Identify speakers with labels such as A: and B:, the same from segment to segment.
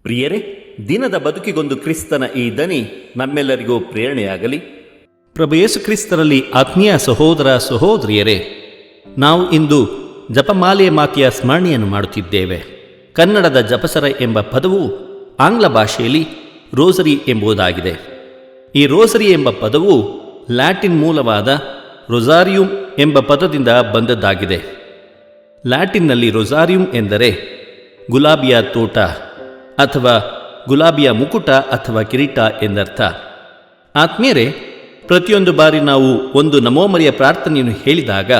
A: ಪ್ರಿಯರೇ, ದಿನದ ಬದುಕಿಗೊಂದು ಕ್ರಿಸ್ತನ ಈ ದನಿ ನಮ್ಮೆಲ್ಲರಿಗೂ ಪ್ರೇರಣೆಯಾಗಲಿ. ಪ್ರಭು ಯೇಸು ಕ್ರಿಸ್ತರಲ್ಲಿ ಆತ್ಮೀಯ ಸಹೋದರ ಸಹೋದರಿಯರೇ, ನಾವು ಇಂದು ಜಪಮಾಲೆಯ ಮಾತೆಯ ಸ್ಮರಣೆಯನ್ನು ಮಾಡುತ್ತಿದ್ದೇವೆ. ಕನ್ನಡದ ಜಪಸರ ಎಂಬ ಪದವು ಆಂಗ್ಲ ಭಾಷೆಯಲ್ಲಿ ರೋಸರಿ ಎಂಬುದಾಗಿದೆ. ಈ ರೋಸರಿ ಎಂಬ ಪದವು ಲ್ಯಾಟಿನ್ ಮೂಲವಾದ ರೊಸಾರಿಯುಮ್ ಎಂಬ ಪದದಿಂದ ಬಂದದ್ದಾಗಿದೆ. ಲ್ಯಾಟಿನ್ನಲ್ಲಿ ರೊಸಾರಿಯುಮ್ ಎಂದರೆ ಗುಲಾಬಿಯ ತೋಟ ಅಥವಾ ಗುಲಾಬಿಯ ಮುಕುಟ ಅಥವಾ ಕಿರೀಟ ಎಂದರ್ಥ. ಆತ್ಮೀಯರೇ, ಪ್ರತಿಯೊಂದು ಬಾರಿ ನಾವು ಒಂದು ನಮೋಮರಿಯ ಪ್ರಾರ್ಥನೆಯನ್ನು ಹೇಳಿದಾಗ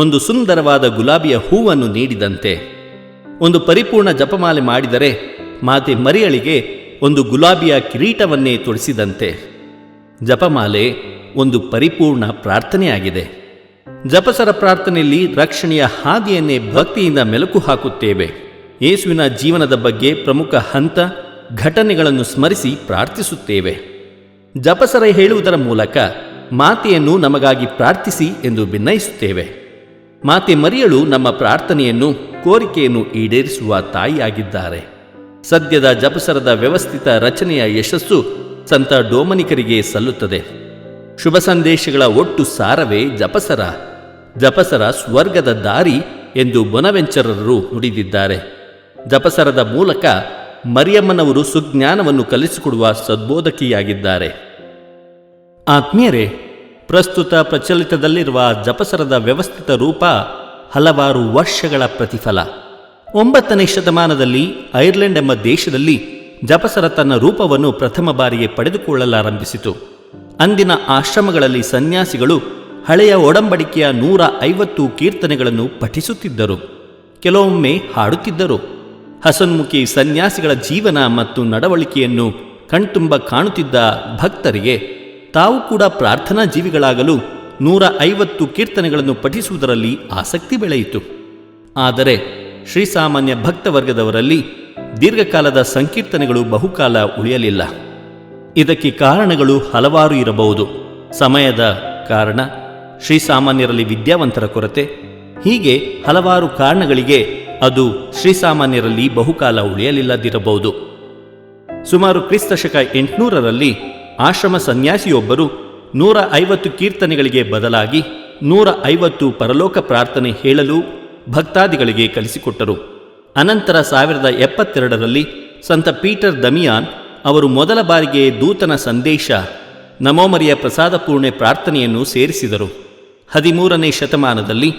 A: ಒಂದು ಸುಂದರವಾದ ಗುಲಾಬಿಯ ಹೂವನ್ನು ನೀಡಿದಂತೆ, ಒಂದು ಪರಿಪೂರ್ಣ ಜಪಮಾಲೆ ಮಾಡಿದರೆ ಮಾತೆ ಮರಿಯಳಿಗೆ ಒಂದು ಗುಲಾಬಿಯ ಕಿರೀಟವನ್ನೇ ತೊಡಿಸಿದಂತೆ. ಜಪಮಾಲೆ ಒಂದು ಪರಿಪೂರ್ಣ ಪ್ರಾರ್ಥನೆಯಾಗಿದೆ. ಜಪಸರ ಪ್ರಾರ್ಥನೆಯಲ್ಲಿ ರಕ್ಷಣೆಯ ಹಾದಿಯನ್ನೇ ಭಕ್ತಿಯಿಂದ ಮೆಲುಕು ಹಾಕುತ್ತೇವೆ. ಯೇಸುವಿನ ಜೀವನದ ಬಗ್ಗೆ ಪ್ರಮುಖ ಹಂತ ಘಟನೆಗಳನ್ನು ಸ್ಮರಿಸಿ ಪ್ರಾರ್ಥಿಸುತ್ತೇವೆ. ಜಪಸರ ಹೇಳುವುದರ ಮೂಲಕ ಮಾತೆಯನ್ನು ನಮಗಾಗಿ ಪ್ರಾರ್ಥಿಸಿ ಎಂದು ಭಿನ್ನಯಿಸುತ್ತೇವೆ. ಮಾತೆ ಮರಿಯಳು ನಮ್ಮ ಪ್ರಾರ್ಥನೆಯನ್ನು, ಕೋರಿಕೆಯನ್ನು ಈಡೇರಿಸುವ ತಾಯಿಯಾಗಿದ್ದಾರೆ. ಸದ್ಯದ ಜಪಸರದ ವ್ಯವಸ್ಥಿತ ರಚನೆಯ ಯಶಸ್ಸು ಸಂತ ಡೊಮಿನಿಕರಿಗೆ ಸಲ್ಲುತ್ತದೆ. ಶುಭ ಸಂದೇಶಗಳ ಒಟ್ಟು ಸಾರವೇ ಜಪಸರ. ಜಪಸರ ಸ್ವರ್ಗದ ದಾರಿ ಎಂದು ಬೊನವೆಂಚರರು ನುಡಿದಿದ್ದಾರೆ. ಜಪಸರದ ಮೂಲಕ ಮರಿಯಮ್ಮನವರು ಸುಜ್ಞಾನವನ್ನು ಕಲಿಸಿಕೊಡುವ ಸದ್ಬೋಧಕಿಯಾಗಿದ್ದಾರೆ. ಆತ್ಮೀಯರೇ, ಪ್ರಸ್ತುತ ಪ್ರಚಲಿತದಲ್ಲಿರುವ ಜಪಸರದ ವ್ಯವಸ್ಥಿತ ರೂಪ ಹಲವಾರು ವರ್ಷಗಳ ಪ್ರತಿಫಲ. 9ನೇ ಶತಮಾನದಲ್ಲಿ ಐರ್ಲೆಂಡ್ ಎಂಬ ದೇಶದಲ್ಲಿ ಜಪಸರ ತನ್ನ ರೂಪವನ್ನು ಪ್ರಥಮ ಬಾರಿಗೆ ಪಡೆದುಕೊಳ್ಳಲಾರಂಭಿಸಿತು. ಅಂದಿನ ಆಶ್ರಮಗಳಲ್ಲಿ ಸನ್ಯಾಸಿಗಳು ಹಳೆಯ ಒಡಂಬಡಿಕೆಯ 150 ಕೀರ್ತನೆಗಳನ್ನು ಪಠಿಸುತ್ತಿದ್ದರು. ಕೆಲವೊಮ್ಮೆ ಹಾಡುತ್ತಿದ್ದರು. ಹಸನ್ಮುಖಿ ಸನ್ಯಾಸಿಗಳ ಜೀವನ ಮತ್ತು ನಡವಳಿಕೆಯನ್ನು ಕಣ್ತುಂಬ ಕಾಣುತ್ತಿದ್ದ ಭಕ್ತರಿಗೆ ತಾವು ಕೂಡ ಪ್ರಾರ್ಥನಾ ಜೀವಿಗಳಾಗಲು 150 ಕೀರ್ತನೆಗಳನ್ನು ಪಠಿಸುವುದರಲ್ಲಿ ಆಸಕ್ತಿ ಬೆಳೆಯಿತು. ಆದರೆ ಶ್ರೀಸಾಮಾನ್ಯ ಭಕ್ತವರ್ಗದವರಲ್ಲಿ ದೀರ್ಘಕಾಲದ ಸಂಕೀರ್ತನೆಗಳು ಬಹುಕಾಲ ಉಳಿಯಲಿಲ್ಲ. ಇದಕ್ಕೆ ಕಾರಣಗಳು ಹಲವಾರು ಇರಬಹುದು. ಸಮಯದ ಕಾರಣ, ಶ್ರೀಸಾಮಾನ್ಯರಲ್ಲಿ ವಿದ್ಯಾವಂತರ ಕೊರತೆ, ಹೀಗೆ ಹಲವಾರು ಕಾರಣಗಳಿಗೆ ಅದು ಶ್ರೀಸಾಮಾನ್ಯರಲ್ಲಿ ಬಹುಕಾಲ ಉಳಿಯಲಿಲ್ಲದಿರಬಹುದು. ಸುಮಾರು ಕ್ರಿಸ್ತಶಕ 800ರಲ್ಲಿ ಆಶ್ರಮ ಸನ್ಯಾಸಿಯೊಬ್ಬರು 150 ಕೀರ್ತನೆಗಳಿಗೆ ಬದಲಾಗಿ 150 ಪರಲೋಕ ಪ್ರಾರ್ಥನೆ ಹೇಳಲು ಭಕ್ತಾದಿಗಳಿಗೆ ಕಲಿಸಿಕೊಟ್ಟರು. ಅನಂತರ 1072ರಲ್ಲಿ ಸಂತ ಪೀಟರ್ ದಮಿಯಾನ್ ಅವರು ಮೊದಲ ಬಾರಿಗೆ ದೂತನ ಸಂದೇಶ ನಮೋಮರಿಯ ಪ್ರಸಾದಪೂರ್ಣೆ ಪ್ರಾರ್ಥನೆಯನ್ನು ಸೇರಿಸಿದರು. 13ನೇ ಶತಮಾನದಲ್ಲಿ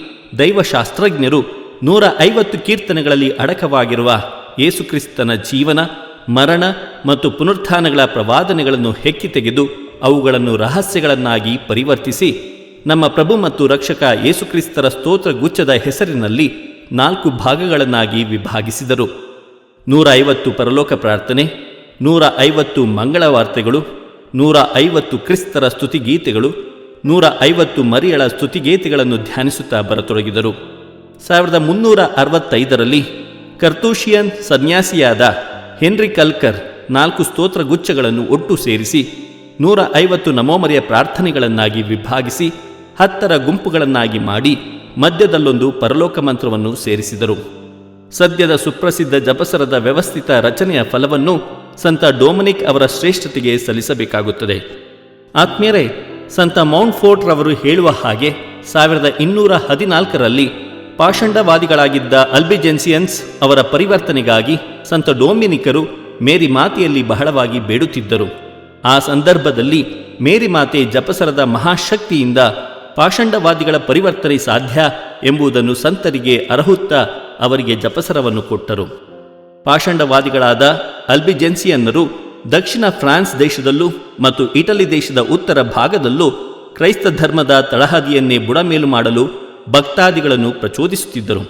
A: ದೈವಶಾಸ್ತ್ರಜ್ಞರು 150 ಕೀರ್ತನೆಗಳಲ್ಲಿ ಅಡಕವಾಗಿರುವ ಯೇಸುಕ್ರಿಸ್ತನ ಜೀವನ, ಮರಣ ಮತ್ತು ಪುನರುತ್ಥಾನಗಳ ಪ್ರವಾದನೆಗಳನ್ನು ಹೆಕ್ಕಿ ತೆಗೆದು ಅವುಗಳನ್ನು ರಹಸ್ಯಗಳನ್ನಾಗಿ ಪರಿವರ್ತಿಸಿ ನಮ್ಮ ಪ್ರಭು ಮತ್ತು ರಕ್ಷಕ ಯೇಸುಕ್ರಿಸ್ತರ ಸ್ತೋತ್ರ ಗುಚ್ಛದ ಹೆಸರಿನಲ್ಲಿ 4 ಭಾಗಗಳನ್ನಾಗಿ ವಿಭಾಗಿಸಿದರು. 150 ಪರಲೋಕ ಪ್ರಾರ್ಥನೆ, 150 ಮಂಗಳವಾರ್ತೆಗಳು, 150 ಕ್ರಿಸ್ತರ ಸ್ತುತಿಗೀತೆಗಳು, 150 ಮರಿಯಳ ಸ್ತುತಿಗೀತೆಗಳನ್ನು ಧ್ಯಾನಿಸುತ್ತಾ ಬರತೊಡಗಿದರು. 1365ರಲ್ಲಿ ಕರ್ತೂಷಿಯನ್ ಸನ್ಯಾಸಿಯಾದ ಹೆನ್ರಿ ಕಲ್ಕರ್ 4 ಸ್ತೋತ್ರ ಗುಚ್ಛಗಳನ್ನು ಒಟ್ಟು ಸೇರಿಸಿ 150 ನಮೋಮರಿಯ ಪ್ರಾರ್ಥನೆಗಳನ್ನಾಗಿ ವಿಭಾಗಿಸಿ 10 ಗುಂಪುಗಳನ್ನಾಗಿ ಮಾಡಿ ಮಧ್ಯದಲ್ಲೊಂದು ಪರಲೋಕ ಮಂತ್ರವನ್ನು ಸೇರಿಸಿದರು. ಸದ್ಯದ ಸುಪ್ರಸಿದ್ಧ ಜಪಸರದ ವ್ಯವಸ್ಥಿತ ರಚನೆಯ ಫಲವನ್ನು ಸಂತ ಡೊಮಿನಿಕ್ ಅವರ ಶ್ರೇಷ್ಠತೆಗೆ ಸಲ್ಲಿಸಬೇಕಾಗುತ್ತದೆ. ಆತ್ಮೀಯರೇ, ಸಂತ ಮೌಂಟ್ ಫೋರ್ಟ್ ರವರು ಹೇಳುವ ಹಾಗೆ 1214ರಲ್ಲಿ ಪಾಷಂಡವಾದಿಗಳಾಗಿದ್ದ ಅಲ್ಬಿಜೆನ್ಸಿಯನ್ಸ್ ಅವರ ಪರಿವರ್ತನೆಗಾಗಿ ಸಂತ ಡೊಮಿನಿಕರು ಮೇರಿ ಮಾತೆಯಲ್ಲಿ ಬಹಳವಾಗಿ ಬೇಡುತ್ತಿದ್ದರು. ಆ ಸಂದರ್ಭದಲ್ಲಿ ಮೇರಿ ಮಾತೆ ಜಪಸರದ ಮಹಾಶಕ್ತಿಯಿಂದ ಪಾಷಂಡವಾದಿಗಳ ಪರಿವರ್ತನೆ ಸಾಧ್ಯ ಎಂಬುದನ್ನು ಸಂತರಿಗೆ ಅರಹುತ್ತಾ ಅವರಿಗೆ ಜಪಸರವನ್ನು ಕೊಟ್ಟರು. ಪಾಷಂಡವಾದಿಗಳಾದ ಅಲ್ಬಿಜೆನ್ಸಿಯನ್ನರು ದಕ್ಷಿಣ ಫ್ರಾನ್ಸ್ ದೇಶದಲ್ಲೂ ಮತ್ತು ಇಟಲಿ ದೇಶದ ಉತ್ತರ ಭಾಗದಲ್ಲೂ ಕ್ರೈಸ್ತ ಧರ್ಮದ ತಳಹದಿಯನ್ನೇ ಬುಡಮೇಲು ಮಾಡಲು ಭಕ್ತಾದಿಗಳನ್ನು ಪ್ರಚೋದಿಸುತ್ತಿದ್ದರು.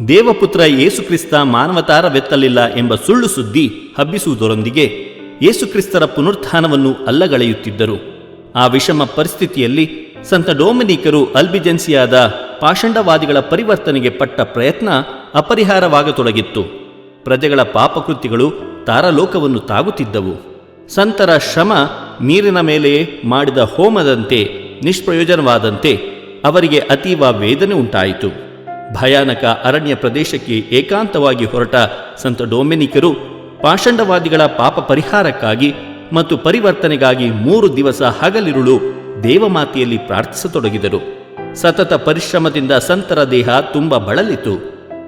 A: ದೇವಪುತ್ರ ಯೇಸುಕ್ರಿಸ್ತ ಮಾನವತಾರವೆತ್ತಲಿಲ್ಲ ಎಂಬ ಸುಳ್ಳು ಸುದ್ದಿ ಹಬ್ಬಿಸುವುದರೊಂದಿಗೆ ಯೇಸುಕ್ರಿಸ್ತರ ಪುನರುತ್ಥಾನವನ್ನು ಅಲ್ಲಗಳೆಯುತ್ತಿದ್ದರು. ಆ ವಿಷಮ ಪರಿಸ್ಥಿತಿಯಲ್ಲಿ ಸಂತ ಡೊಮಿನಿಕರು ಅಲ್ಬಿಜೆನ್ಸಿಯಾದ ಪಾಷಂಡವಾದಿಗಳ ಪರಿವರ್ತನೆಗೆ ಪಟ್ಟ ಪ್ರಯತ್ನ ಅಪರಿಹಾರವಾಗತೊಡಗಿತ್ತು. ಪ್ರಜೆಗಳ ಪಾಪಕೃತ್ಯಗಳು ತಾರಲೋಕವನ್ನು ತಾಗುತ್ತಿದ್ದವು. ಸಂತರ ಶ್ರಮ ನೀರಿನ ಮೇಲೆ ಮಾಡಿದ ಹೋಮದಂತೆ ನಿಷ್ಪ್ರಯೋಜನವಾದಂತೆ ಅವರಿಗೆ ಅತೀವ ವೇದನೆ ಉಂಟಾಯಿತು. ಭಯಾನಕ ಅರಣ್ಯ ಪ್ರದೇಶಕ್ಕೆ ಏಕಾಂತವಾಗಿ ಹೊರಟ ಸಂತ ಡೊಮಿನಿಕರು ಪಾಷಂಡವಾದಿಗಳ ಪಾಪ ಪರಿಹಾರಕ್ಕಾಗಿ ಮತ್ತು ಪರಿವರ್ತನೆಗಾಗಿ 3 ದಿವಸ ಹಗಲಿರುಳು ದೇವಮಾತೆಯಲ್ಲಿ ಪ್ರಾರ್ಥಿಸತೊಡಗಿದರು. ಸತತ ಪರಿಶ್ರಮದಿಂದ ಸಂತರ ದೇಹ ತುಂಬ ಬಳಲಿತು.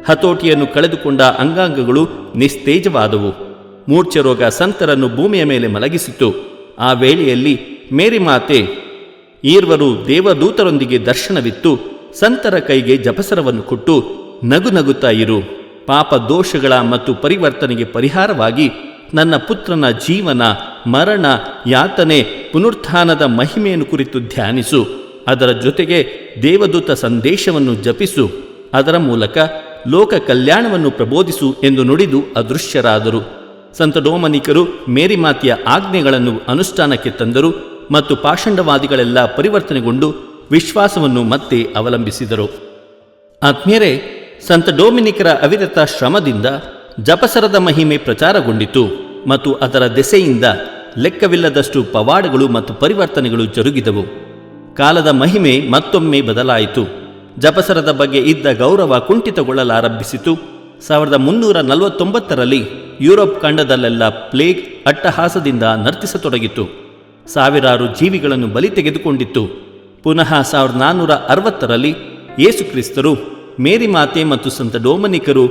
A: ಹತೋಟಿಯನ್ನು ಕಳೆದುಕೊಂಡ ಅಂಗಾಂಗಗಳು ನಿಸ್ತೇಜವಾದವು. ಮೂರ್ಛೆರೋಗ ಸಂತರನ್ನು ಭೂಮಿಯ ಮೇಲೆ ಮಲಗಿಸಿತು. ಆ ವೇಳೆಯಲ್ಲಿ ಮೇರಿ ಮಾತೆ ಈರ್ವರು ದೇವದೂತರೊಂದಿಗೆ ದರ್ಶನವಿತ್ತು ಸಂತರ ಕೈಗೆ ಜಪಸರವನ್ನು ಕೊಟ್ಟು, ನಗುತ್ತಾ ಇರು, ಪಾಪ ದೋಷಗಳ ಮತ್ತು ಪರಿವರ್ತನೆಗೆ ಪರಿಹಾರವಾಗಿ ನನ್ನ ಪುತ್ರನ ಜೀವನ, ಮರಣ, ಯಾತನೆ, ಪುನರುತ್ಥಾನದ ಮಹಿಮೆಯನ್ನು ಕುರಿತು ಧ್ಯಾನಿಸು. ಅದರ ಜೊತೆಗೆ ದೇವದೂತ ಸಂದೇಶವನ್ನು ಜಪಿಸು. ಅದರ ಮೂಲಕ ಲೋಕ ಕಲ್ಯಾಣವನ್ನು ಪ್ರಬೋಧಿಸು ಎಂದು ನುಡಿದು ಅದೃಶ್ಯರಾದರು. ಸಂತ ಡೊಮಿನಿಕರು ಮೇರಿ ಮಾತೆಯ ಆಜ್ಞೆಗಳನ್ನು ಅನುಷ್ಠಾನಕ್ಕೆ ತಂದರು ಮತ್ತು ಪಾಷಂಡವಾದಿಗಳೆಲ್ಲ ಪರಿವರ್ತನೆಗೊಂಡು ವಿಶ್ವಾಸವನ್ನು ಮತ್ತೆ ಅವಲಂಬಿಸಿದರು. ಆತ್ಮೀಯರೇ, ಸಂತ ಡೊಮಿನಿಕರ ಅವಿರತ ಶ್ರಮದಿಂದ ಜಪಸರದ ಮಹಿಮೆ ಪ್ರಚಾರಗೊಂಡಿತು ಮತ್ತು ಅದರ ದೆಸೆಯಿಂದ ಲೆಕ್ಕವಿಲ್ಲದಷ್ಟು ಪವಾಡಗಳು ಮತ್ತು ಪರಿವರ್ತನೆಗಳು ಜರುಗಿದವು. ಕಾಲದ ಮಹಿಮೆ ಮತ್ತೊಮ್ಮೆ ಬದಲಾಯಿತು. ಜಪಸರದ ಬಗ್ಗೆ ಇದ್ದ ಗೌರವ ಕುಂಠಿತಗೊಳ್ಳಲಾರಂಭಿಸಿತು. 1349ರಲ್ಲಿ ಯುರೋಪ್ ಖಂಡದಲ್ಲೆಲ್ಲ ಪ್ಲೇಗ್ ಅಟ್ಟಹಾಸದಿಂದ ನರ್ತಿಸತೊಡಗಿತು. ಸಾವಿರಾರು ಜೀವಿಗಳನ್ನು ಬಲಿ ತೆಗೆದುಕೊಂಡಿತ್ತು. ಪುನಃ 1460ರಲ್ಲಿ ಯೇಸುಕ್ರಿಸ್ತರು, ಮೇರಿ ಮಾತೆ ಮತ್ತು ಸಂತ ಡೊಮಿನಿಕರು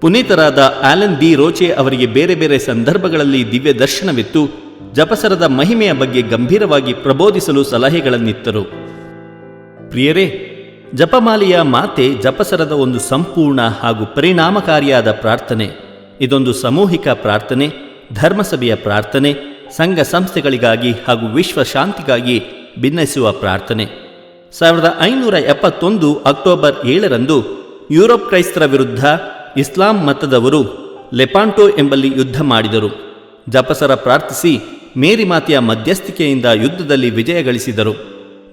A: ಪುನೀತರಾದ ಆಲೆನ್ ದಿ ರೋಚೆ ಅವರಿಗೆ ಬೇರೆ ಬೇರೆ ಸಂದರ್ಭಗಳಲ್ಲಿ ದಿವ್ಯ ದರ್ಶನವಿತ್ತು ಜಪಸರದ ಮಹಿಮೆಯ ಬಗ್ಗೆ ಗಂಭೀರವಾಗಿ ಪ್ರಬೋಧಿಸಲು ಸಲಹೆಗಳನ್ನಿತ್ತರು. ಪ್ರಿಯರೇ, ಜಪಮಾಲೆಯ ಮಾತೆ ಜಪಸರದ ಒಂದು ಸಂಪೂರ್ಣ ಹಾಗೂ ಪರಿಣಾಮಕಾರಿಯಾದ ಪ್ರಾರ್ಥನೆ. ಇದೊಂದು ಸಾಮೂಹಿಕ ಪ್ರಾರ್ಥನೆ, ಧರ್ಮಸಭೆಯ ಪ್ರಾರ್ಥನೆ, ಸಂಘ ಸಂಸ್ಥೆಗಳಿಗಾಗಿ ಹಾಗೂ ವಿಶ್ವ ಶಾಂತಿಗಾಗಿ ಭಿನ್ನಯಿಸುವ ಪ್ರಾರ್ಥನೆ. 1571 ಅಕ್ಟೋಬರ್ 7ರಂದು ಯುರೋಪ್ ಕ್ರೈಸ್ತರ ವಿರುದ್ಧ ಇಸ್ಲಾಂ ಮತದವರು ಲೆಪಾಂಟೋ ಎಂಬಲ್ಲಿ ಯುದ್ಧ ಮಾಡಿದರು. ಜಪಸರ ಪ್ರಾರ್ಥಿಸಿ ಮೇರಿ ಮಾತೆಯ ಮಧ್ಯಸ್ಥಿಕೆಯಿಂದ ಯುದ್ಧದಲ್ಲಿ ವಿಜಯ ಗಳಿಸಿದರು.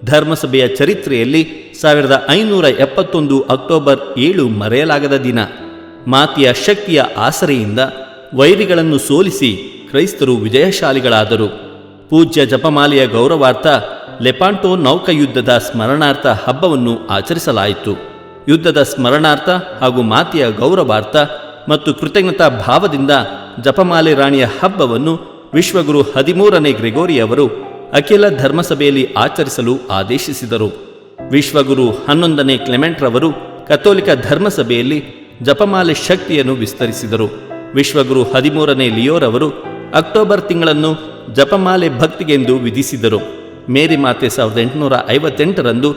A: ಧರ್ಮಸಭೆಯ ಚರಿತ್ರೆಯಲ್ಲಿ 1571 ಅಕ್ಟೋಬರ್ 7 ಮರೆಯಲಾಗದ ದಿನ. ಮಾತೆಯ ಶಕ್ತಿಯ ಆಸರೆಯಿಂದ ವೈರಿಗಳನ್ನು ಸೋಲಿಸಿ ಕ್ರೈಸ್ತರು ವಿಜಯಶಾಲಿಗಳಾದರು. ಪೂಜ್ಯ ಜಪಮಾಲೆಯ ಗೌರವಾರ್ಥ ಲೆಪಾಂಟೋ ನೌಕಾಯುದ್ಧದ ಸ್ಮರಣಾರ್ಥ ಹಬ್ಬವನ್ನು ಆಚರಿಸಲಾಯಿತು. ಯುದ್ಧದ ಸ್ಮರಣಾರ್ಥ ಹಾಗೂ ಮಾತೆಯ ಗೌರವಾರ್ಥ ಮತ್ತು ಕೃತಜ್ಞತಾ ಭಾವದಿಂದ ಜಪಮಾಲೆ ರಾಣಿಯ ಹಬ್ಬವನ್ನು ವಿಶ್ವಗುರು 13ನೇ ಗ್ರೆಗೋರಿಯವರು ಅಖಿಲ ಧರ್ಮಸಭೆಯಲ್ಲಿ ಆಚರಿಸಲು ಆದೇಶಿಸಿದರು. ವಿಶ್ವಗುರು 11ನೇ ಕ್ಲೆಮೆಂಟ್ರವರು ಕಥೋಲಿಕ ಧರ್ಮಸಭೆಯಲ್ಲಿ ಜಪಮಾಲೆ ಶಕ್ತಿಯನ್ನು ವಿಸ್ತರಿಸಿದರು. ವಿಶ್ವಗುರು 13ನೇ ಲಿಯೋರವರು ಅಕ್ಟೋಬರ್ ತಿಂಗಳನ್ನು ಜಪಮಾಲೆ ಭಕ್ತಿಗೆಂದು ವಿಧಿಸಿದರು. ಮೇರಿ ಮಾತೆ 1858ರಂದು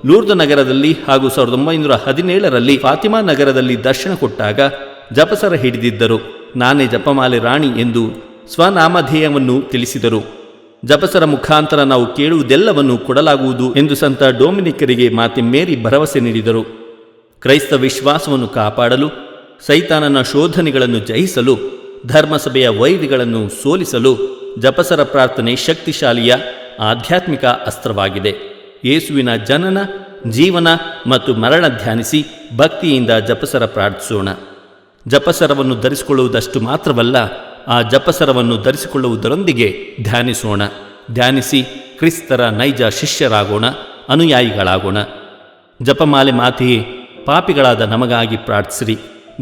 A: ಲೂರ್ದ್ ನಗರದಲ್ಲಿ ಹಾಗೂ 1917ರಲ್ಲಿ ಫಾತಿಮಾ ನಗರದಲ್ಲಿ ದರ್ಶನ ಕೊಟ್ಟಾಗ ಜಪಸರ ಹಿಡಿದಿದ್ದರು. ನಾನೇ ಜಪಮಾಲೆ ರಾಣಿ ಎಂದು ಸ್ವನಾಮಧೇಯವನ್ನು ತಿಳಿಸಿದರು. ಜಪಸರ ಮುಖಾಂತರ ನಾವು ಕೇಳುವುದೆಲ್ಲವನ್ನು ಕೊಡಲಾಗುವುದು ಎಂದು ಸಂತ ಡೊಮಿನಿಕರಿಗೆ ಮಾತೆ ಮೇರಿ ಭರವಸೆ ನೀಡಿದರು. ಕ್ರೈಸ್ತ ವಿಶ್ವಾಸವನ್ನು ಕಾಪಾಡಲು, ಸೈತಾನನ ಶೋಧನೆಗಳನ್ನು ಜಯಿಸಲು, ಧರ್ಮಸಭೆಯ ವೈರಿಗಳನ್ನು ಸೋಲಿಸಲು ಜಪಸರ ಪ್ರಾರ್ಥನೆ ಶಕ್ತಿಶಾಲಿಯ ಆಧ್ಯಾತ್ಮಿಕ ಅಸ್ತ್ರವಾಗಿದೆ. ಯೇಸುವಿನ ಜನನ, ಜೀವನ ಮತ್ತು ಮರಣ ಧ್ಯಾನಿಸಿ ಭಕ್ತಿಯಿಂದ ಜಪಸರ ಪ್ರಾರ್ಥಿಸೋಣ. ಜಪಸರವನ್ನು ಧರಿಸಿಕೊಳ್ಳುವುದಷ್ಟು ಮಾತ್ರವಲ್ಲ, ಆ ಜಪಸರವನ್ನು ಧರಿಸಿಕೊಳ್ಳುವುದರೊಂದಿಗೆ ಧ್ಯಾನಿಸೋಣ. ಧ್ಯಾನಿಸಿ ಕ್ರಿಸ್ತರ ನೈಜ ಶಿಷ್ಯರಾಗೋಣ, ಅನುಯಾಯಿಗಳಾಗೋಣ. ಜಪಮಾಲೆ ಮಾತೆಯೇ, ಪಾಪಿಗಳಾದ ನಮಗಾಗಿ ಪ್ರಾರ್ಥಿಸಿರಿ.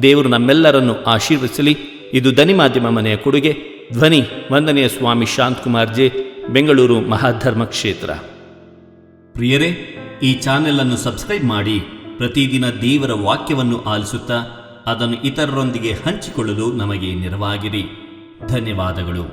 A: ದೇವರು ನಮ್ಮೆಲ್ಲರನ್ನು ಆಶೀರ್ವದಿಸಲಿ. ಇದು ದನಿ ಮಾಧ್ಯಮ ಮನೆಯ ಕೊಡುಗೆ. ಧ್ವನಿ ವಂದನೆಯ ಸ್ವಾಮಿ ಶಾಂತಕುಮಾರ್ ಜೆ, ಬೆಂಗಳೂರು ಮಹಾಧರ್ಮ ಕ್ಷೇತ್ರ. ಪ್ರಿಯರೇ, ಈ ಚಾನೆಲ್ ಅನ್ನು ಸಬ್ಸ್ಕ್ರೈಬ್ ಮಾಡಿ ಪ್ರತಿದಿನ ದೇವರ ವಾಕ್ಯವನ್ನು ಆಲಿಸುತ್ತಾ ಅದನ್ನು ಇತರರೊಂದಿಗೆ ಹಂಚಿಕೊಳ್ಳಲು ನಮಗೆ ನೆರವಾಗಿರಿ. ಧನ್ಯವಾದಗಳು.